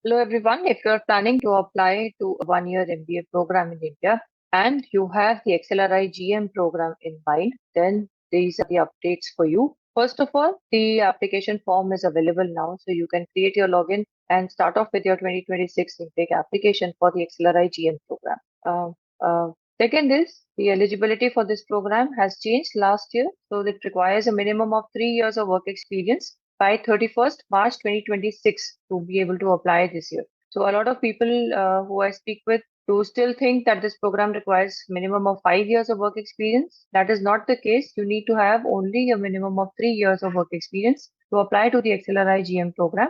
Hello everyone. If you are planning to apply to a one-year MBA program in India and you have the XLRI GM program in mind, then these are the updates for you. First of all, the application form is available now, so you can create your login and start off with your 2026 intake application for the XLRI GM program. Uh, uh, Second is the eligibility for this program has changed last year, so it requires a minimum of 3 years of work experience by 31st March 2026 to be able to apply this year. So a lot of people who I speak with do still think that this program requires minimum of 5 years of work experience. That is not the case. You need to have only a minimum of 3 years of work experience to apply to the XLRI GM program.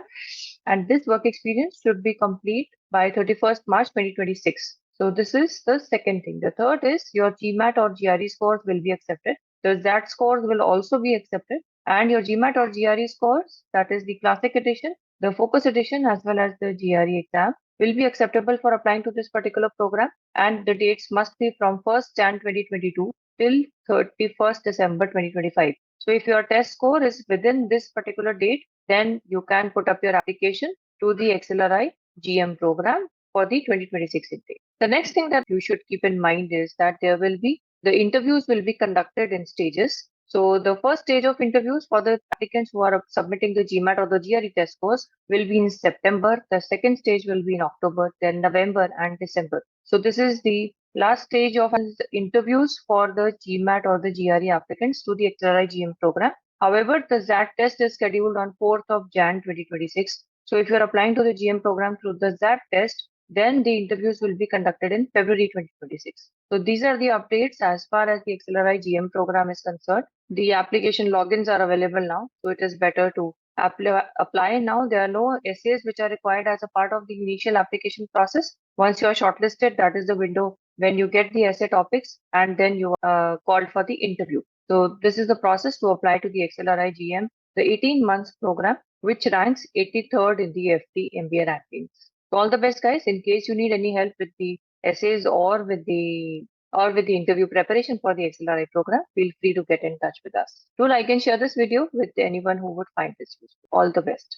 And this work experience should be complete by 31st March 2026. So this is the second thing. The third is your GMAT or GRE scores will be accepted. The ZAT scores will also be accepted, and your GMAT or GRE scores, that is the Classic Edition, the Focus Edition, as well as the GRE exam, will be acceptable for applying to this particular program. And the dates must be from 1st Jan 2022 till 31st December 2025. So if your test score is within this particular date, then you can put up your application to the XLRI GM program for the 2026 intake. The next thing that you should keep in mind is that the interviews will be conducted in stages. So the first stage of interviews for the applicants who are submitting the GMAT or the GRE test scores will be in September. The second stage will be in October, then November and December. So this is the last stage of interviews for the GMAT or the GRE applicants to the XLRI GM program. However, the ZAT test is scheduled on 4th of Jan 2026. So if you're applying to the GM program through the ZAT test, then the interviews will be conducted in February 2026. So these are the updates as far as the XLRI GM program is concerned. The application logins are available now, so it is better to apply now. There are no essays which are required as a part of the initial application process. Once you are shortlisted, that is the window when you get the essay topics and then you are called for the interview. So this is the process to apply to the XLRI GM, the 18 months program, which ranks 83rd in the FT MBA rankings. So all the best, guys. In case you need any help with the essays or with the interview preparation for the XLRI program, feel free to get in touch with us. Do like and share this video with anyone who would find this useful. All the best.